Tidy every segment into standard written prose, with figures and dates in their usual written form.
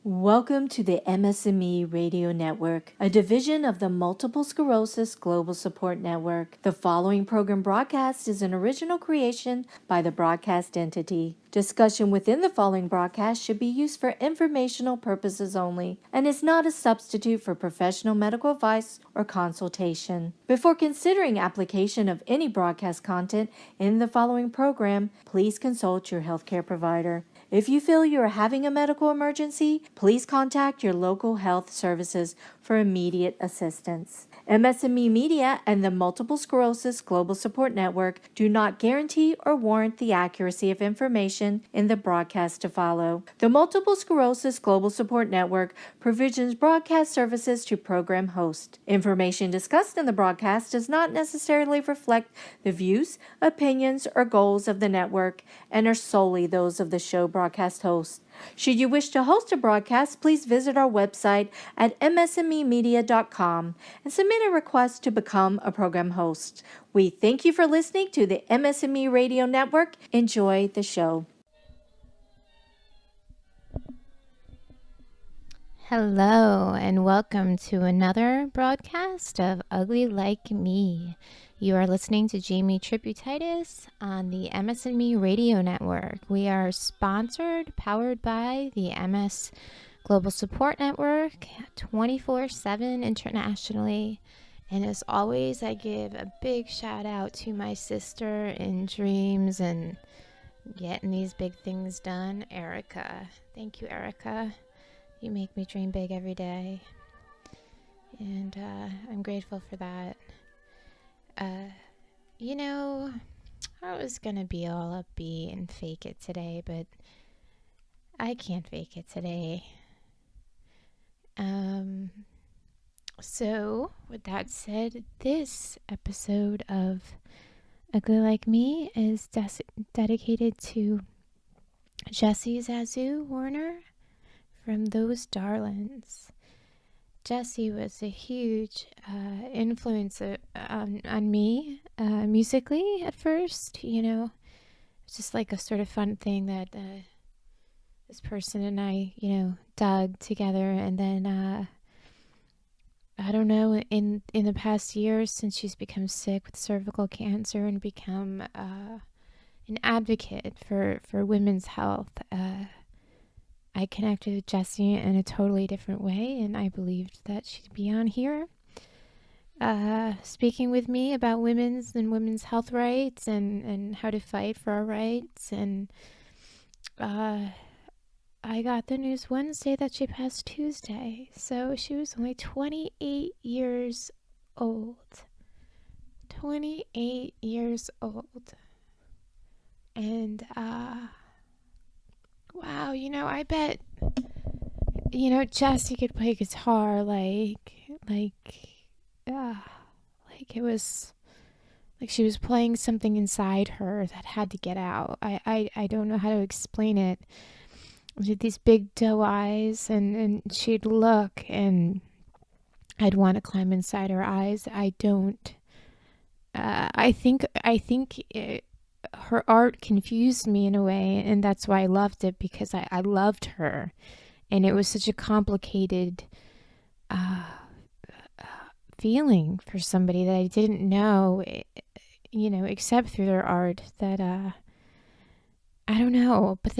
Welcome to the MS&Me Radio Network, a division of the Multiple Sclerosis Global Support Network. The following program broadcast is an original creation by the broadcast entity. Discussion within the following broadcast should be used for informational purposes only and is not a substitute for professional medical advice or consultation. Before considering application of any broadcast content in the following program, please consult your healthcare provider. If you feel you are having a medical emergency, please contact your local health services for immediate assistance. MS&Me Media and the Multiple Sclerosis Global Support Network do not guarantee or warrant the accuracy of information in the broadcast to follow. The Multiple Sclerosis Global Support Network provisions broadcast services to program hosts. Information discussed in the broadcast does not necessarily reflect the views, opinions, or goals of the network and are solely those of the show broadcast host. Should you wish to host a broadcast, please visit our website at msmemedia.com and submit a request to become a program host. We thank you for listening to the MS&Me Radio Network. Enjoy the show. Hello, and welcome to another broadcast of Ugly Like Me. You are listening to Jamie Tributitis on the MS&Me Radio Network. We are sponsored, powered by the MS Global Support Network, 24/7 internationally. And as always, I give a big shout out to my sister in dreams and getting these big things done, Erica. Thank you, Erica. You make me dream big every day, and I'm grateful for that. I was gonna be all upbeat and fake it today, but I can't fake it today. So with that said, this episode of Ugly Like Me is dedicated to Jessi Zazu Warner from Those Darlings. Jessi was a huge influence on me musically at first. It's just like a sort of fun thing that this person and I, dug together. And then I don't know, in the past years since she's become sick with cervical cancer and become an advocate for women's health, I connected with Jessi in a totally different way, and I believed that she'd be on here speaking with me about women's health rights and how to fight for our rights. And I got the news Wednesday that she passed Tuesday, so she was only 28 years old. 28 years old. And wow, I bet, Jessi could play guitar like it was like she was playing something inside her that had to get out. I don't know how to explain it. She had these big doe eyes, and she'd look, and I'd want to climb inside her eyes. I don't. I think her art confused me in a way, and that's why I loved it, because I loved her, and it was such a complicated feeling for somebody that I didn't know, except through their art, that I don't know. But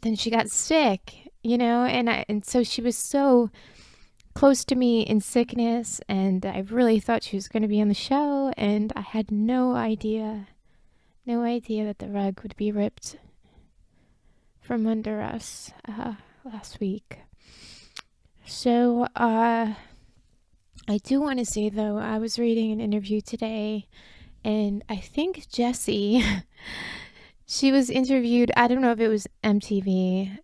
then she got sick, and so she was so close to me in sickness, and I really thought she was going to be on the show, and I had no idea that the rug would be ripped from under us last week. So I do want to say, though, I was reading an interview today, and I think Jessi, she was interviewed, I don't know if it was MTV,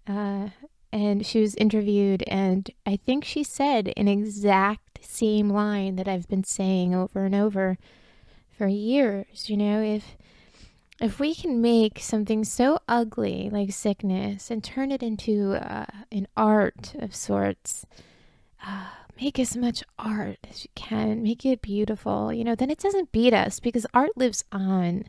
and she was interviewed, and I think she said an exact same line that I've been saying over and over for years. If we can make something so ugly like sickness and turn it into an art of sorts, make as much art as you can, make it beautiful, then it doesn't beat us, because art lives on.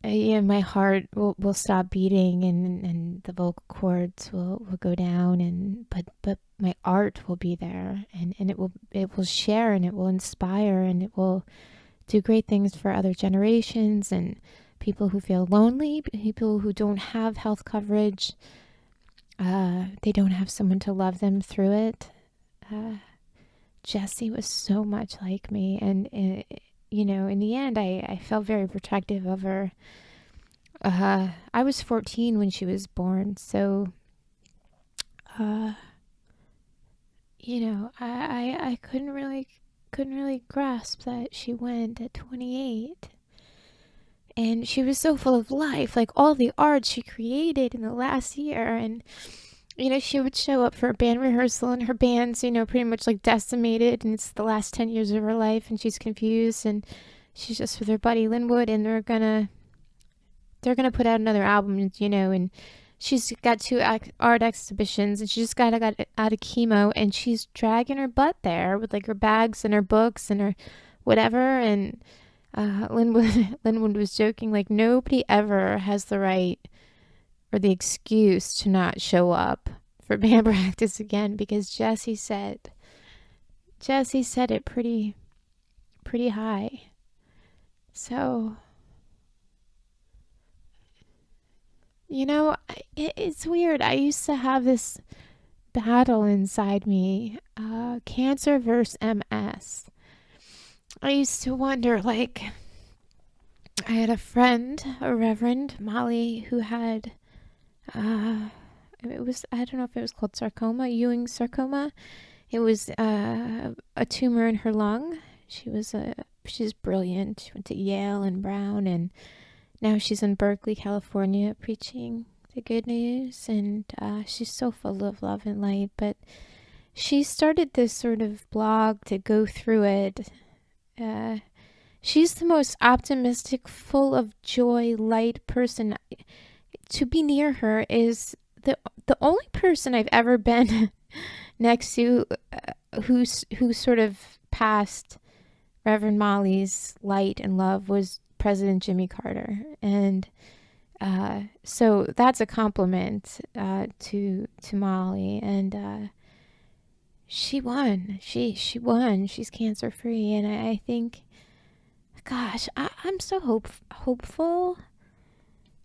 yeah, my heart will stop beating, and the vocal cords will go down, and but my art will be there, and it will share, and it will inspire, and it will do great things for other generations and people who feel lonely, people who don't have health coverage. They don't have someone to love them through it. Uh, Jessi was so much like me, and in the end, I felt very protective of her. I was 14 when she was born, so uh, I couldn't really grasp that she went at 28. And she was so full of life, like all the art she created in the last year. And she would show up for a band rehearsal, and her band's pretty much like decimated, and it's the last 10 years of her life, and she's confused, and she's just with her buddy Linwood, and they're gonna put out another album, and she's got two art exhibitions, and she just got out of chemo, and she's dragging her butt there with like her bags and her books and her whatever. And Linwood was joking, like, nobody ever has the right or the excuse to not show up for band practice again, because Jessi said it pretty high. So it's weird. I used to have this battle inside me, cancer versus MS. I used to wonder, like, I had a friend, a Reverend Molly, who had, I don't know if it was called sarcoma, Ewing sarcoma. It was a tumor in her lung. She's brilliant. She went to Yale and Brown, and now she's in Berkeley, California, preaching the good news. And she's so full of love and light. But she started this sort of blog to go through it. She's the most optimistic, full of joy, light person. To be near her is the only person I've ever been next to who sort of passed Reverend Molly's light and love was President Jimmy Carter. And so that's a compliment to Molly. And she won. She won. She's cancer free. And I think, gosh, I'm so hopeful.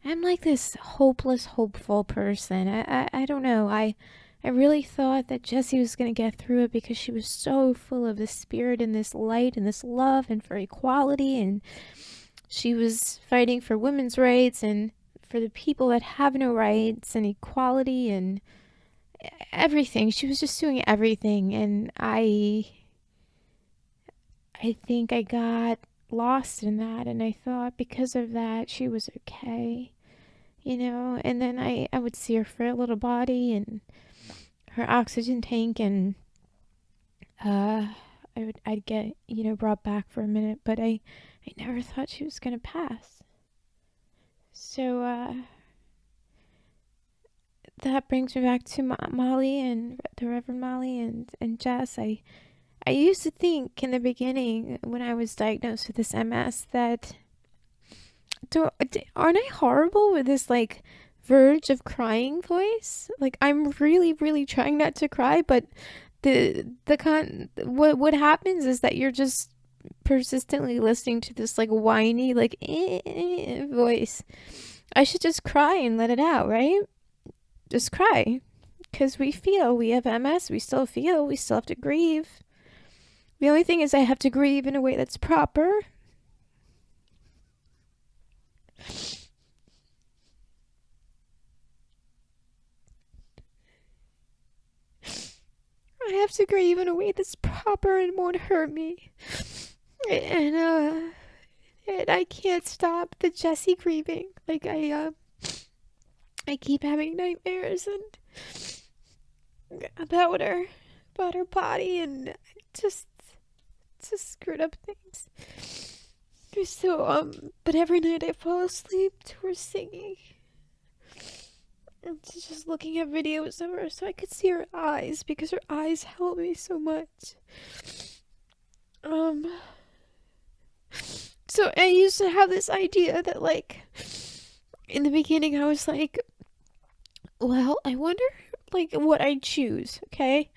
I'm like this hopeless, hopeful person. I don't know. I really thought that Jessi was going to get through it because she was so full of this spirit and this light and this love and for equality. And she was fighting for women's rights and for the people that have no rights and equality and everything. She was just doing everything. And I think I got lost in that, and I thought because of that she was okay, and then I would see her frail little body and her oxygen tank, and I'd get brought back for a minute, but I never thought she was gonna pass. So that brings me back to Molly and the Reverend Molly and Jess. I used to think in the beginning when I was diagnosed with this MS that aren't I horrible with this like verge of crying voice? Like, I'm really, really trying not to cry, but what happens is that you're just persistently listening to this like whiny like voice. I should just cry and let it out, right? Just cry, because we have MS, we still have to grieve. The only thing is I have to grieve in a way that's proper. I have to grieve in a way that's proper and won't hurt me. And I can't stop the Jessi grieving. Like, I keep having nightmares and about her body, and just screwed up things. So but every night I fall asleep to her singing and to just looking at videos of her so I could see her eyes, because her eyes help me so much. So I used to have this idea that, like, in the beginning, I was like, well, I wonder, like, what I'd choose, okay?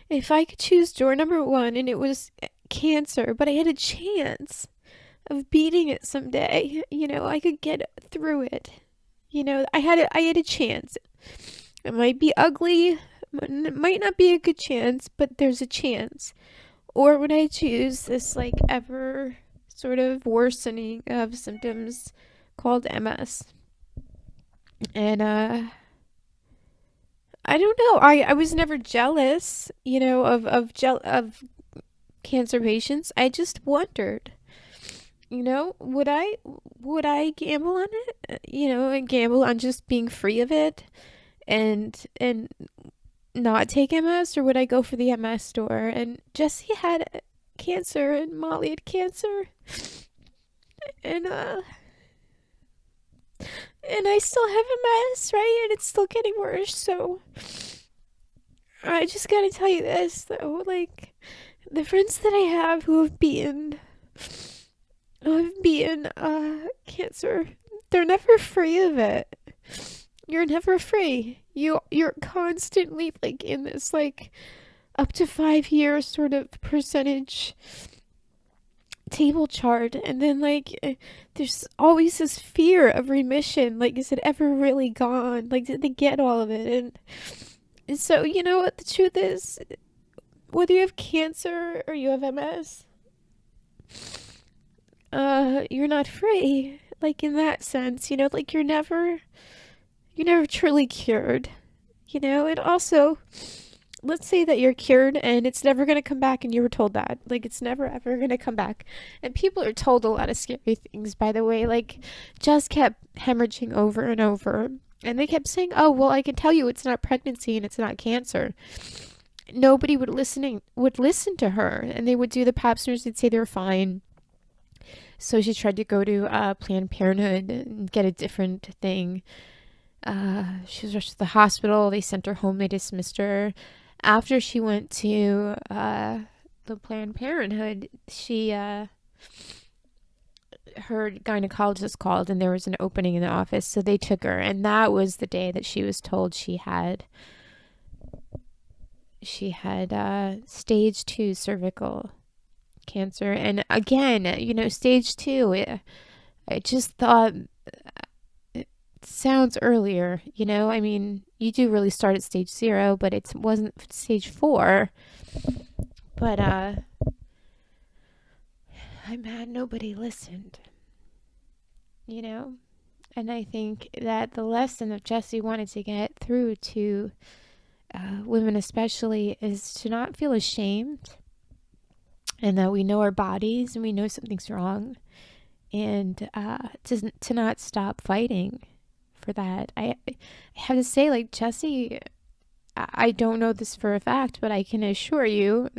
If I could choose door number one and it was cancer, but I had a chance of beating it someday, I could get through it. I had a chance. It might be ugly, it might not be a good chance, but there's a chance. Or would I choose this, like, ever sort of worsening of symptoms called MS? And I don't know. I was never jealous, of cancer patients. I just wondered, would I gamble on it? And gamble on just being free of it and not take MS, or would I go for the MS door? And Jessi had cancer and Molly had cancer. And I still have MS, right? And it's still getting worse. So I just gotta tell you this, though, like, the friends that I have who have beaten cancer, they're never free of it. You're never free. You're constantly, like, in this, like, up to 5 years sort of percentage table chart, and then, like, there's always this fear of remission. Like, is it ever really gone? Like, did they get all of it? And so, you know what the truth is, whether you have cancer or you have MS, you're not free, like, in that sense, like, you're never truly cured, and also, let's say that you're cured and it's never going to come back, and you were told that, like, it's never ever going to come back. And people are told a lot of scary things, by the way, like, just kept hemorrhaging over and over, and they kept saying, oh, well, I can tell you it's not pregnancy and it's not cancer. Nobody would listen to her, and they would do the pap smears. They'd say they were fine. So she tried to go to Planned Parenthood and get a different thing. She was rushed to the hospital. They sent her home. They dismissed her. After she went to the Planned Parenthood, her gynecologist called, and there was an opening in the office, so they took her. And that was the day that she was told she had stage 2 cervical cancer. And again, stage 2, I just thought, it sounds earlier, I mean, you do really start at stage 0, but it wasn't stage 4. But I'm mad nobody listened, and I think that the lesson that Jessi wanted to get through to women especially is to not feel ashamed, and that we know our bodies and we know something's wrong, and to not stop fighting for that. I have to say, like, Jessi, I don't know this for a fact, but I can assure you,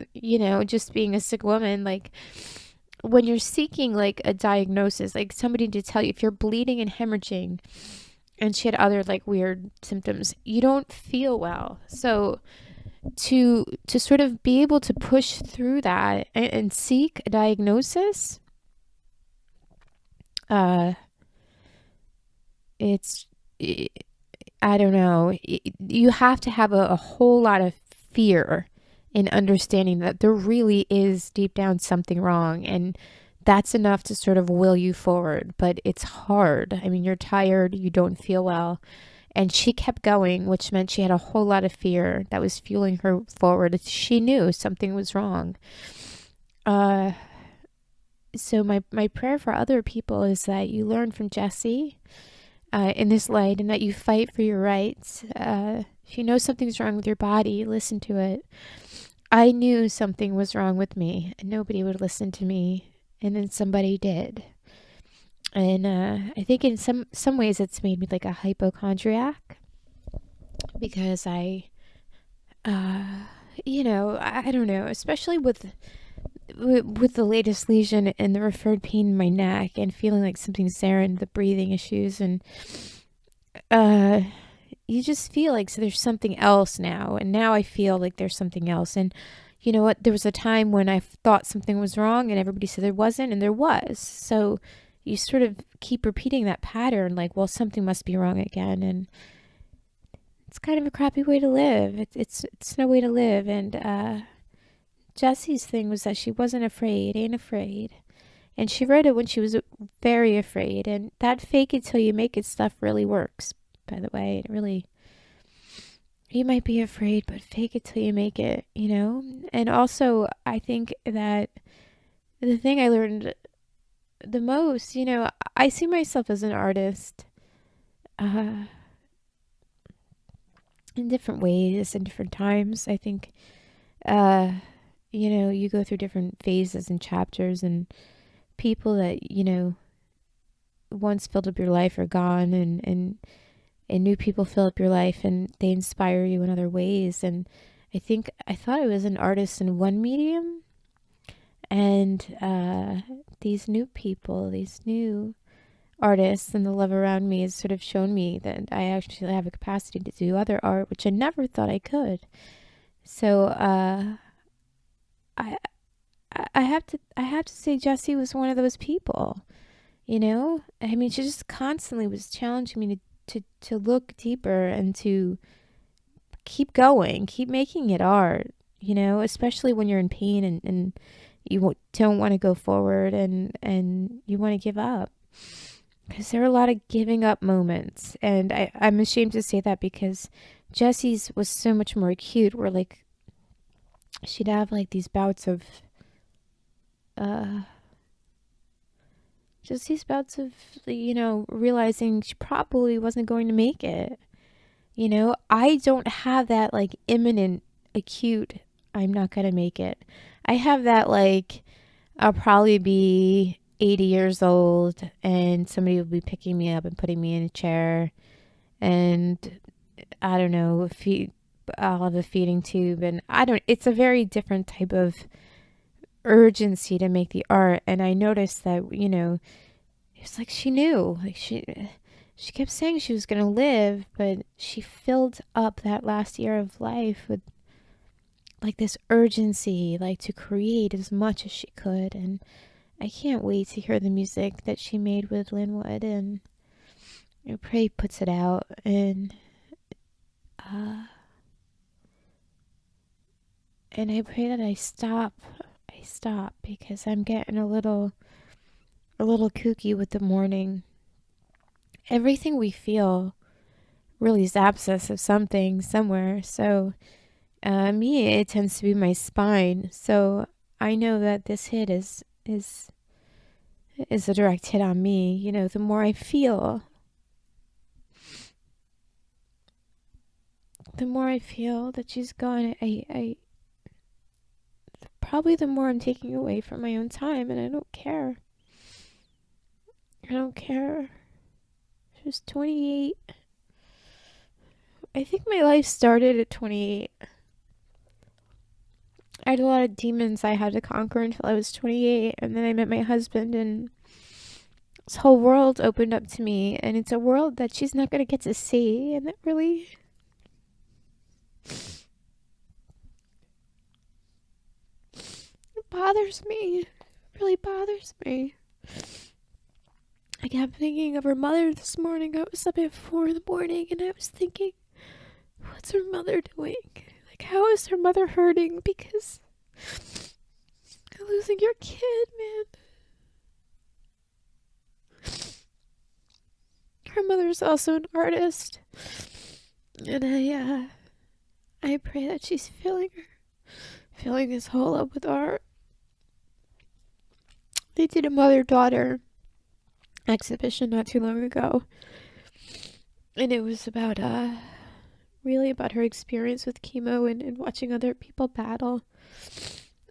just being a sick woman, like, when you're seeking, like, a diagnosis, like somebody to tell you if you're bleeding and hemorrhaging, and she had other, like, weird symptoms, you don't feel well. So to sort of be able to push through that and seek a diagnosis, it's, I don't know, you have to have a whole lot of fear in understanding that there really is deep down something wrong, and that's enough to sort of will you forward. But it's hard. I mean, you're tired, you don't feel well. And she kept going, which meant she had a whole lot of fear that was fueling her forward. She knew something was wrong. So my prayer for other people is that you learn from Jessi in this light, and that you fight for your rights. If you know something's wrong with your body, listen to it. I knew something was wrong with me, and nobody would listen to me, and then somebody did. And I think in some ways it's made me like a hypochondriac, because I don't know, especially with the latest lesion and the referred pain in my neck, and feeling like something's there, and the breathing issues, and you just feel like, so there's something else now, and now I feel like there's something else. And you know what, there was a time when I thought something was wrong and everybody said there wasn't, and there was. So you sort of keep repeating that pattern, like, well, something must be wrong again. And it's kind of a crappy way to live. It's no way to live. And Jessie's thing was that she wasn't afraid, ain't afraid. And she wrote it when she was very afraid. And that fake it till you make it stuff really works, by the way. It really, you might be afraid, but fake it till you make it, you know? And also, I think that the thing I learned the most, you know, I see myself as an artist uh, in different ways and different times. I think, uh, you know, you go through different phases and chapters, and people that, you know, once filled up your life are gone, and new people fill up your life and they inspire you in other ways. And I think I thought I was an artist in one medium, and these new people, these new artists and the love around me has sort of shown me that I actually have a capacity to do other art, which I never thought I could. So I I have to say Jessi was one of those people. You know, I mean, she just constantly was challenging me to look deeper and to keep going, keep making it art. You know, especially when you're in pain, and you don't want to go forward, and you want to give up. Because there are a lot of giving up moments. And I'm ashamed to say that, because Jessie's was so much more acute, where like she'd have like these bouts of uh just these bouts of, you know, realizing she probably wasn't going to make it. You know, I don't have that like imminent acute I'm not going to make it. I have that like I'll probably be 80 years old and somebody will be picking me up and putting me in a chair, and I don't know, I'll have a feeding tube, and I don't, it's a very different type of urgency to make the art. And I noticed that, you know, it's like she knew, like she kept saying she was going to live, but she filled up that last year of life with like this urgency, like to create as much as she could. And I can't wait to hear the music that she made with Linwood, and I pray he puts it out. Uh, and I pray that I stop, because I'm getting a little kooky with the morning. Everything we feel really zaps us of something somewhere. So me, it tends to be my spine. So I know that this hit is a direct hit on me. You know, the more I feel, that she's gone, I probably the more I'm taking away from my own time, and I don't care. I don't care. She was 28. I think my life started at 28. I had a lot of demons I had to conquer until I was 28, and then I met my husband, and this whole world opened up to me, and it's a world that she's not going to get to see, and it really bothers me. It really bothers me. I kept thinking of her mother this morning. I was up at 4 in the morning, and I was thinking, what's her mother doing? Like, how is her mother hurting because of losing your kid, man? Her mother's also an artist, and I pray that she's filling this hole up with art. They did a mother-daughter exhibition not too long ago, and it was about really about her experience with chemo, and watching other people battle.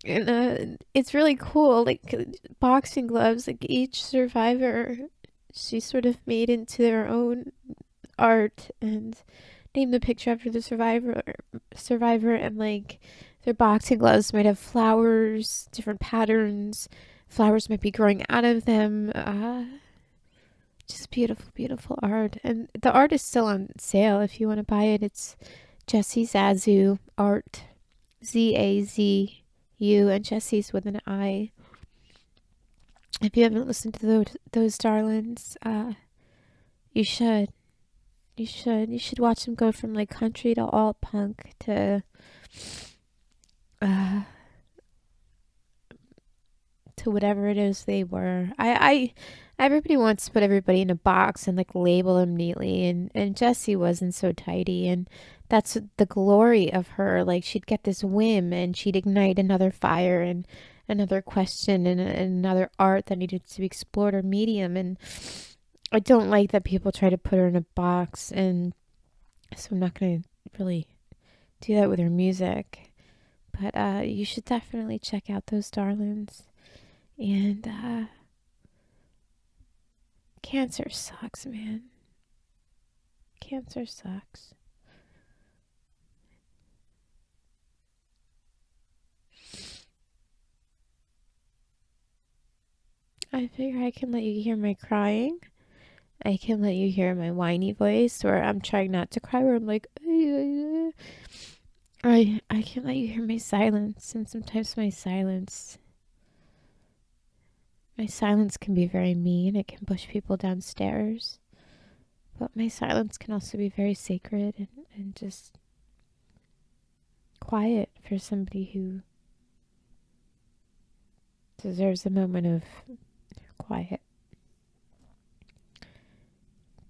And it's really cool, like boxing gloves, like each survivor she sort of made into their own art, and named the picture after the survivor, and like their boxing gloves might have flowers, different patterns, flowers might be growing out of them. Just beautiful art. And the art is still on sale if you want to buy it. It's Jessi Zazu art. Zazu, and Jessi's with an I. If you haven't listened to those darlings, you should. You should. You should watch them go from like country to alt punk uh, to whatever it is they were. Everybody wants to put everybody in a box and like label them neatly, and Jessi wasn't so tidy, and that's the glory of her. Like she'd get this whim and she'd ignite another fire and another question and another art that needed to be explored or medium. And I don't like that people try to put her in a box, and so I'm not going to really do that with her music. But you should definitely check out those darlings. And cancer sucks, man. Cancer sucks. I figure I can let you hear my crying. I can let you hear my whiny voice where I'm trying not to cry, where I'm like, I can let you hear my silence, and sometimes my silence can be very mean. It can push people downstairs. But my silence can also be very sacred and just quiet for somebody who deserves a moment of quiet.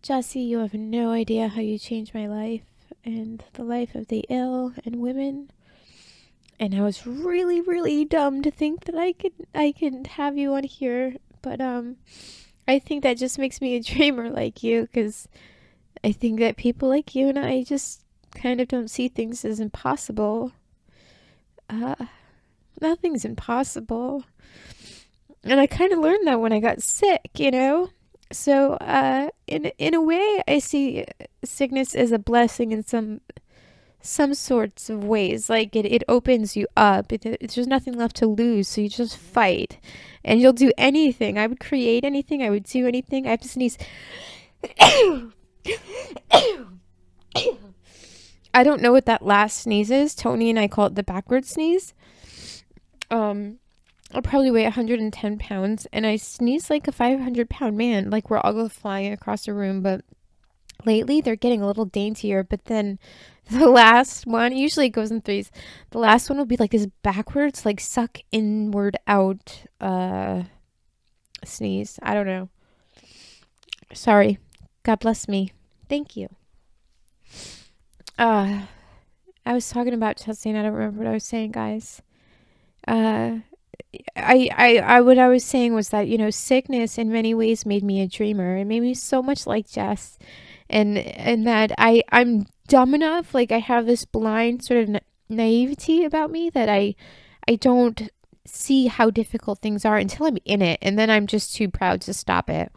Jessi, you have no idea how you changed my life and the life of the ill and women. And I was really, really dumb to think that I could have you on here. But I think that just makes me a dreamer like you, because I think that people like you and I just kind of don't see things as impossible. Nothing's impossible. And I kind of learned that when I got sick, you know? So, in a way, I see sickness as a blessing in some sorts of ways. Like it opens you up. There's nothing left to lose, so you just fight, and you'll do anything. I would create anything. I would do anything. I have to sneeze. I don't know what that last sneeze is. Tony and I call it the backward sneeze. I'll probably weigh 110 pounds, and I sneeze like a 500-pound man. Like we're all go flying across the room, but lately they're getting a little daintier. But then the last one, usually it goes in threes. The last one will be like this backwards, like suck inward out sneeze. I don't know. Sorry. God bless me. Thank you. I was talking about Chelsea, and I don't remember what I was saying, guys. What I was saying was that, you know, sickness in many ways made me a dreamer. It made me so much like Jess, and that I'm dumb enough, like I have this blind sort of naivety about me that I don't see how difficult things are until I'm in it, and then I'm just too proud to stop it,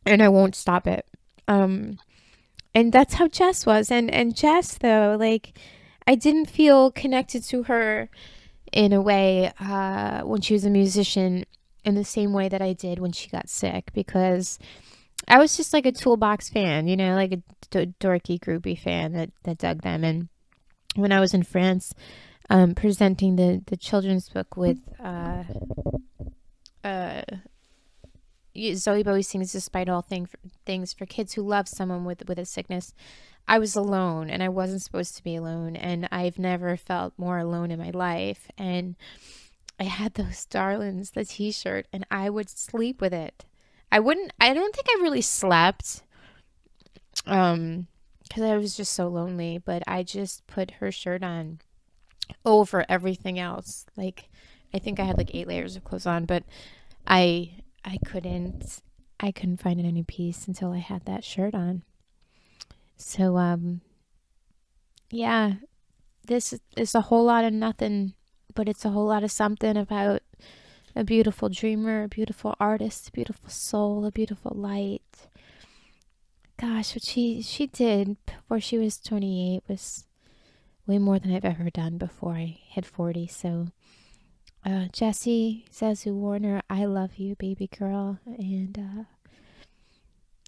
and I won't stop it. And that's how Jess was, and Jess though, like I didn't feel connected to her in a way when she was a musician in the same way that I did when she got sick, because I was just like a Toolbox fan, you know, like a dorky groupie fan that dug them. And when I was in France presenting the children's book with Zoe Bowie Sings Despite All Things for kids who love someone with a sickness, I was alone, and I wasn't supposed to be alone, and I've never felt more alone in my life. And I had those darlings, the t-shirt, and I would sleep with it. I don't think I really slept because I was just so lonely, but I just put her shirt on over everything else. Like I think I had like 8 layers of clothes on, but I couldn't find any peace until I had that shirt on. So yeah, this is a whole lot of nothing, but it's a whole lot of something about a beautiful dreamer, a beautiful artist, a beautiful soul, a beautiful light. Gosh, what she did before she was 28 was way more than I've ever done before I hit 40. So Jessi, Zazu Warner, I love you, baby girl. And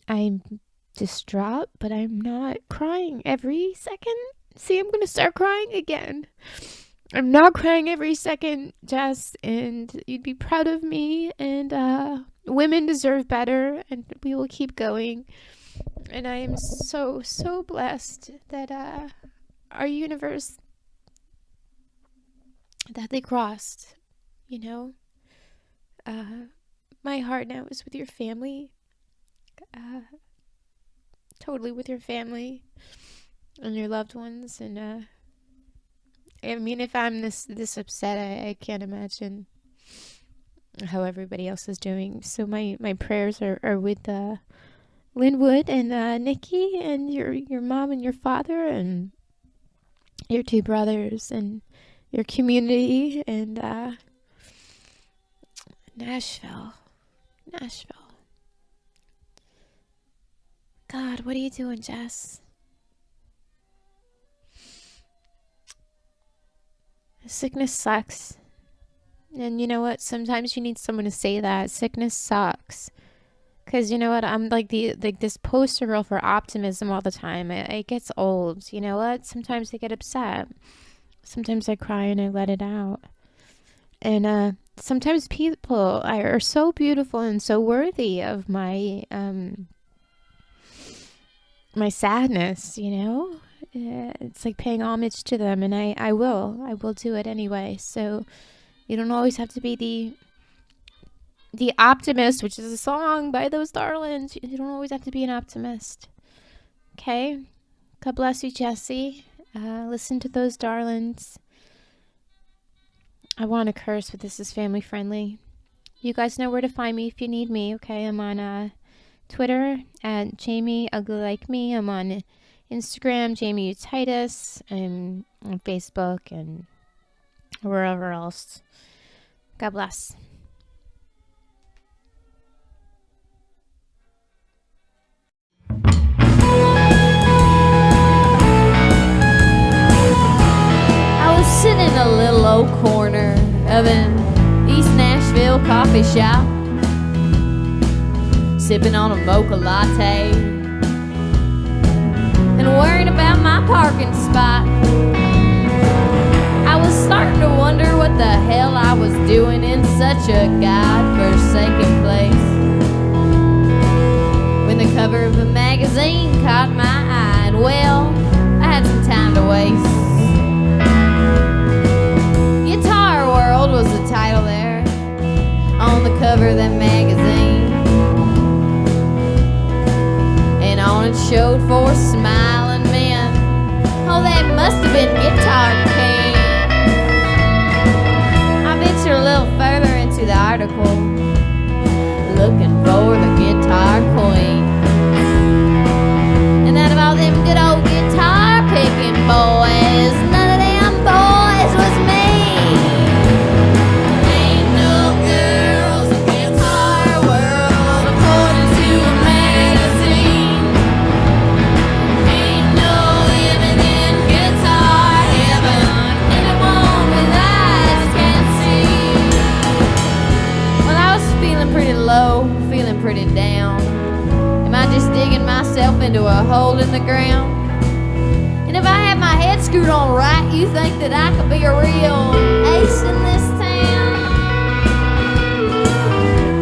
I'm distraught, but I'm not crying every second. See, I'm gonna start crying again. I'm not crying every second, Jess, and you'd be proud of me, and women deserve better, and we will keep going. And I am so, so blessed that our universe, that they crossed, you know? My heart now is with your family, totally with your family and your loved ones, and I mean, if I'm this upset, I can't imagine how everybody else is doing. So my prayers are with Linwood and Nikki and your mom and your father and your two brothers and your community and Nashville. God, what are you doing, Jess? Sickness sucks. And you know what? Sometimes you need someone to say that. Sickness sucks. Because you know what? I'm like this poster girl for optimism all the time. It gets old. You know what? Sometimes I get upset. Sometimes I cry and I let it out. And sometimes people are so beautiful and so worthy of my my sadness, you know? It's like paying homage to them, and I will do it anyway. So you don't always have to be the optimist, which is a song by those darlings. You don't always have to be an optimist. Okay? God bless you, Jessi. Listen to those darlings. I want to curse, but this is family friendly. You guys know where to find me if you need me, okay? I'm on Twitter at Jamie Ugly Like Me. I'm on Instagram, Jamie Utitis. I'm on Facebook and wherever else. God bless. I was sitting in a little old corner of an East Nashville coffee shop, sipping on a mocha latte and worrying about my parking spot. I was starting to wonder what the hell I was doing in such a God-forsaken place, when the cover of a magazine caught my eye, and well, I had some time to waste. Guitar World was the title there on the cover of that magazine, and on it showed 4 smiling men. Oh, that must have been Guitar King. I ventured a little further into the article, looking for the Guitar Queen. And out of all them good old guitar picking boys, none of them boys was me. Ain't no girls in Guitar World, according to a magazine. Ain't no women in guitar heaven, anyone with eyes can see. Well, I was feeling pretty low, feeling pretty down. Am I just digging myself into a hole in the ground? And if I had my head screwed on right, you think that I could be a real ace in this town?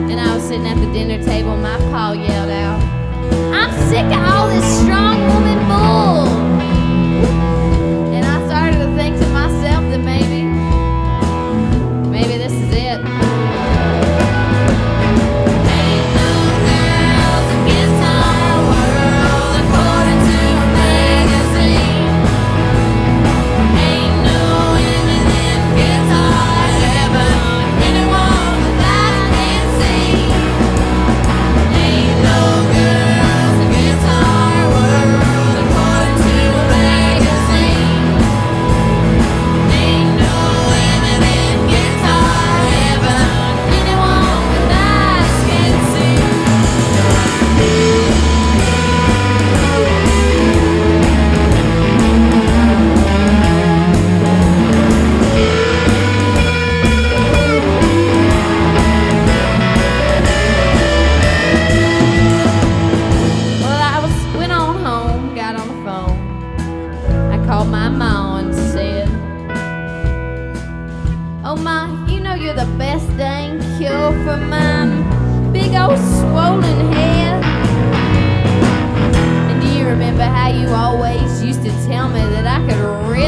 And I was sitting at the dinner table, my pa yelled out, I'm sick of all this strong woman bull. And I started to think to myself that maybe this is it. According to cure for my big old swollen head. And do you remember how you always used to tell me that I could really